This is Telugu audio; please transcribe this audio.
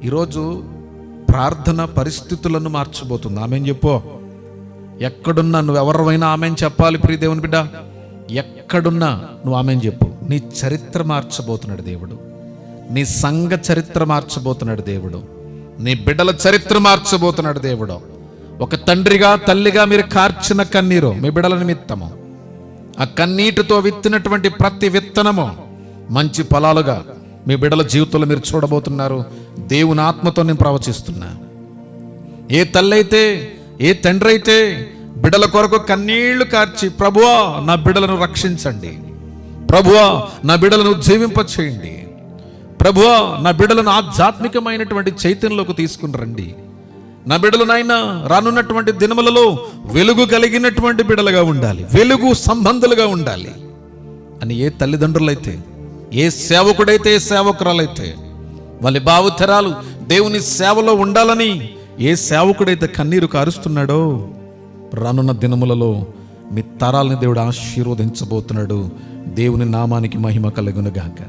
ఈరోజు ప్రార్థన పరిస్థితులను మార్చబోతుంది. ఆమెన్ చెప్పు. ఎక్కడున్నా నువ్వు ఎవరివైనా ఆమెన్ చెప్పాలి. ప్రియ దేవుని బిడ్డ, ఎక్కడున్నా నువ్వు ఆమెన్ చెప్పు. నీ చరిత్ర మార్చబోతున్నాడు దేవుడు. నీ సంఘ చరిత్ర మార్చబోతున్నాడు దేవుడు. నీ బిడ్డల చరిత్ర మార్చబోతున్నాడు దేవుడు. ఒక తండ్రిగా తల్లిగా మీరు కార్చిన కన్నీరు మీ బిడ్డల నిమిత్తము, ఆ కన్నీటితో విత్తినటువంటి ప్రతి విత్తనము మంచి ఫలాలుగా మీ బిడ్డల జీవితంలో మీరు చూడబోతున్నారు. దేవుని ఆత్మతో నేను ప్రవచిస్తున్నా. ఏ తల్లి అయితే, ఏ తండ్రి అయితే బిడ్డల కొరకు కన్నీళ్లు కార్చి, ప్రభువా నా బిడ్డలను రక్షించండి, ప్రభువా నా బిడ్డలను జీవింపచేయండి, ప్రభువా నా బిడ్డలను ఆధ్యాత్మికమైనటువంటి చైతన్యంలోకి తీసుకుని రండి, నా బిడ్డలు నాయన రానున్నటువంటి దినములలో వెలుగు కలిగినటువంటి బిడ్డలుగా ఉండాలి, వెలుగు సంబంధులుగా ఉండాలి అని ఏ తల్లిదండ్రులైతే, ఏ సేవకుడైతే, ఏ సేవకురాలైతే వాళ్ళ భావతరాలు దేవుని సేవలో ఉండాలని ఏ సేవకుడైతే కన్నీరు కారుస్తున్నాడో, రానున్న దినములలో మీ తరాలని దేవుడు ఆశీర్వదించబోతున్నాడు. దేవుని నామానికి మహిమ కలుగును గాక.